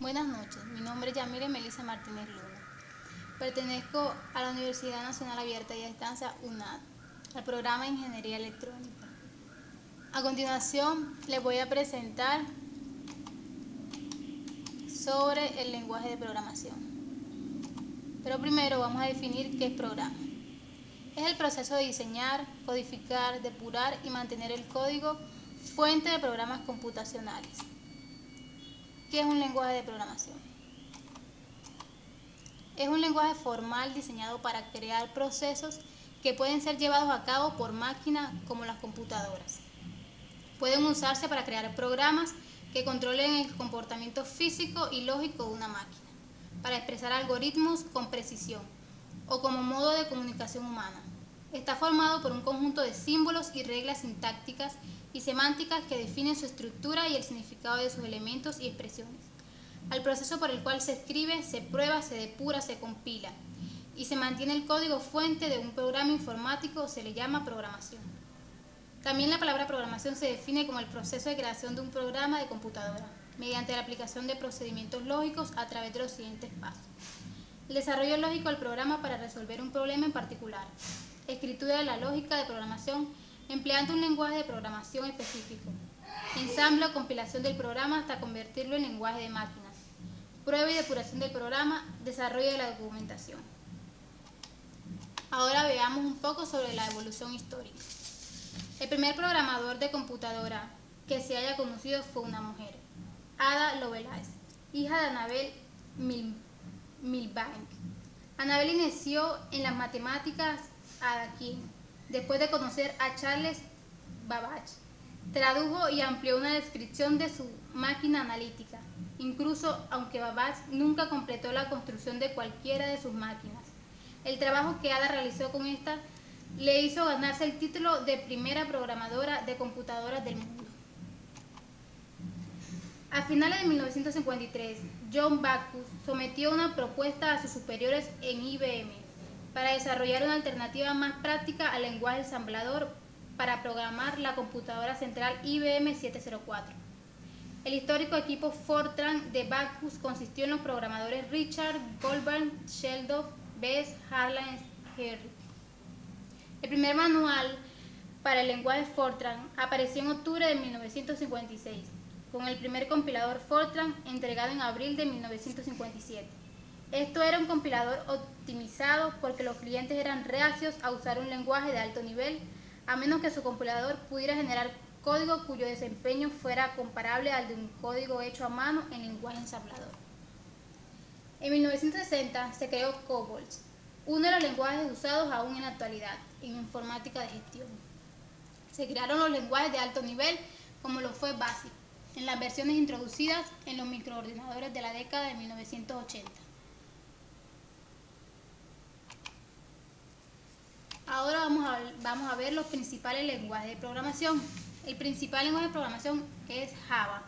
Buenas noches, mi nombre es Yamile Melissa Martínez Luna. Pertenezco a la Universidad Nacional Abierta y a Distancia UNAD, al programa de Ingeniería Electrónica. A continuación, les voy a presentar sobre el lenguaje de programación. Pero primero vamos a definir qué es programa. Es el proceso de diseñar, codificar, depurar y mantener el código fuente de programas computacionales. ¿Qué es un lenguaje de programación? Es un lenguaje formal diseñado para crear procesos que pueden ser llevados a cabo por máquinas como las computadoras. Pueden usarse para crear programas que controlen el comportamiento físico y lógico de una máquina, para expresar algoritmos con precisión o como modo de comunicación humana. Está formado por un conjunto de símbolos y reglas sintácticas y semánticas que definen su estructura y el significado de sus elementos y expresiones. Al proceso por el cual se escribe, se prueba, se depura, se compila y se mantiene el código fuente de un programa informático se le llama programación. También la palabra programación se define como el proceso de creación de un programa de computadora, mediante la aplicación de procedimientos lógicos a través de los siguientes pasos. El desarrollo lógico del programa para resolver un problema en particular. Escritura de la lógica de programación empleando un lenguaje de programación específico. Ensamblo o compilación del programa hasta convertirlo en lenguaje de máquinas. Prueba y depuración del programa, desarrollo de la documentación. Ahora veamos un poco sobre la evolución histórica. El primer programador de computadora que se haya conocido fue una mujer, Ada Lovelace, hija de Annabel Milbank. Annabel inició en las matemáticas aquí, después de conocer a Charles Babbage. Tradujo y amplió una descripción de su máquina analítica, incluso aunque Babbage nunca completó la construcción de cualquiera de sus máquinas. El trabajo que Ada realizó con esta le hizo ganarse el título de primera programadora de computadoras del mundo. A finales de 1953, John Backus sometió una propuesta a sus superiores en IBM para desarrollar una alternativa más práctica al lenguaje ensamblador para programar la computadora central IBM 704. El histórico equipo Fortran de Backus consistió en los programadores Richard Goldberg, Sheldon, Bess, Harlan Herrick. El primer manual para el lenguaje Fortran apareció en octubre de 1956, con el primer compilador Fortran entregado en abril de 1957. Esto era un compilador optimizado porque los clientes eran reacios a usar un lenguaje de alto nivel, a menos que su compilador pudiera generar código cuyo desempeño fuera comparable al de un código hecho a mano en lenguaje ensamblador. En 1960 se creó COBOL, uno de los lenguajes usados aún en la actualidad en informática de gestión. Se crearon los lenguajes de alto nivel como lo fue BASIC, en las versiones introducidas en los microordenadores de la década de 1980. Ahora vamos a ver los principales lenguajes de programación. El principal lenguaje de programación es Java.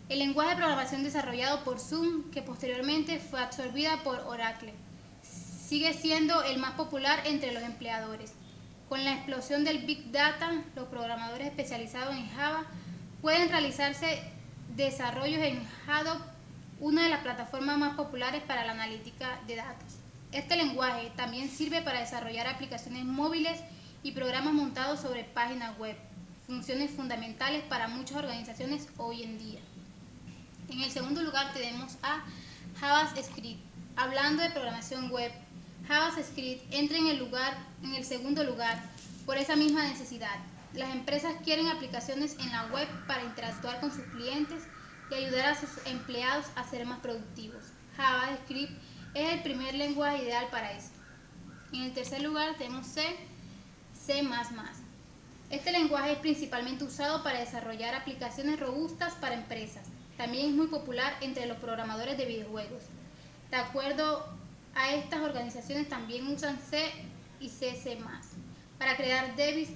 El lenguaje de programación desarrollado por Sun, que posteriormente fue absorbida por Oracle, sigue siendo el más popular entre los empleadores. Con la explosión del Big Data, los programadores especializados en Java pueden realizarse desarrollos en Hadoop, una de las plataformas más populares para la analítica de datos. Este lenguaje también sirve para desarrollar aplicaciones móviles y programas montados sobre páginas web, funciones fundamentales para muchas organizaciones hoy en día. En el segundo lugar tenemos a JavaScript. Hablando de programación web, JavaScript entra en el segundo lugar por esa misma necesidad. Las empresas quieren aplicaciones en la web para interactuar con sus clientes y ayudar a sus empleados a ser más productivos. JavaScript es el primer lenguaje ideal para esto. En el tercer lugar tenemos C++. Este lenguaje es principalmente usado para desarrollar aplicaciones robustas para empresas. También es muy popular entre los programadores de videojuegos. De acuerdo a estas organizaciones también usan C y C++ para crear drives,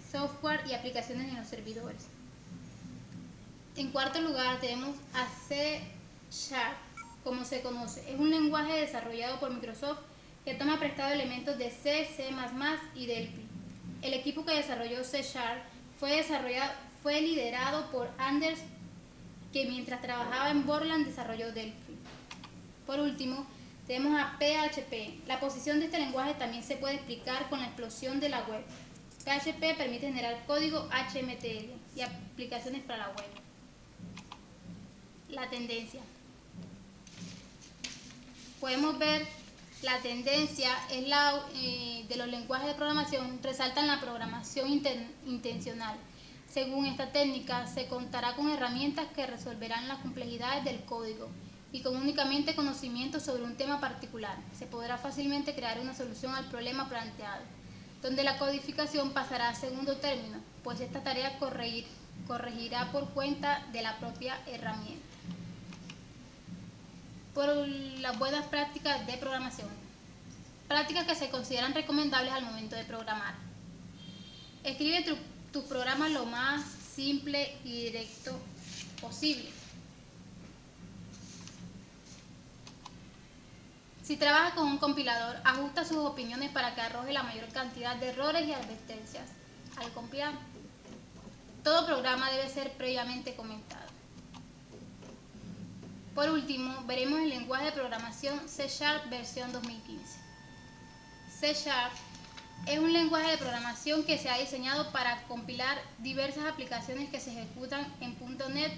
software y aplicaciones en los servidores. En cuarto lugar tenemos a C#, como se conoce. Es un lenguaje desarrollado por Microsoft que toma prestado elementos de C, C++ y Delphi. El equipo que desarrolló C# fue liderado por Anders que mientras trabajaba en Borland desarrolló Delphi. Por último, tenemos a PHP. La posición de este lenguaje también se puede explicar con la explosión de la web. PHP permite generar código HTML y aplicaciones para la web. La tendencia. Podemos ver la tendencia es de los lenguajes de programación, resaltan la programación intencional. Según esta técnica, se contará con herramientas que resolverán las complejidades del código y con únicamente conocimiento sobre un tema particular. Se podrá fácilmente crear una solución al problema planteado, donde la codificación pasará a segundo término, pues esta tarea corregirá por cuenta de la propia herramienta. Por las buenas prácticas de programación. Prácticas que se consideran recomendables al momento de programar. Escribe tus programas lo más simple y directo posible. Si trabajas con un compilador, ajusta sus opiniones para que arroje la mayor cantidad de errores y advertencias al compilar. Todo programa debe ser previamente comentado. Por último, veremos el lenguaje de programación C# versión 2015. C# es un lenguaje de programación que se ha diseñado para compilar diversas aplicaciones que se ejecutan en .NET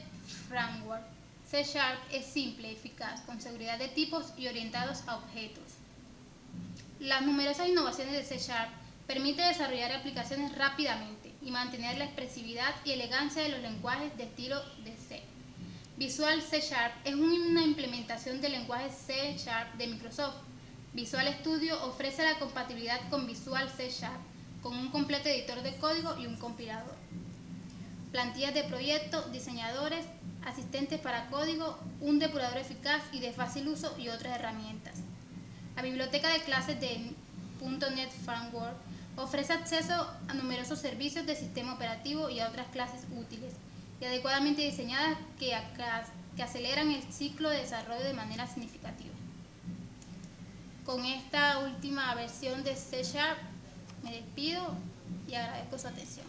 Framework. C# es simple, eficaz, con seguridad de tipos y orientados a objetos. Las numerosas innovaciones de C# permiten desarrollar aplicaciones rápidamente y mantener la expresividad y elegancia de los lenguajes de estilo de C. Visual C# es una implementación del lenguaje C# de Microsoft. Visual Studio ofrece la compatibilidad con Visual C#, con un completo editor de código y un compilador. Plantillas de proyecto, diseñadores, asistentes para código, un depurador eficaz y de fácil uso y otras herramientas. La biblioteca de clases de .NET Framework ofrece acceso a numerosos servicios de sistema operativo y a otras clases útiles y adecuadamente diseñadas que aceleran el ciclo de desarrollo de manera significativa. Con esta última versión de C# me despido y agradezco su atención.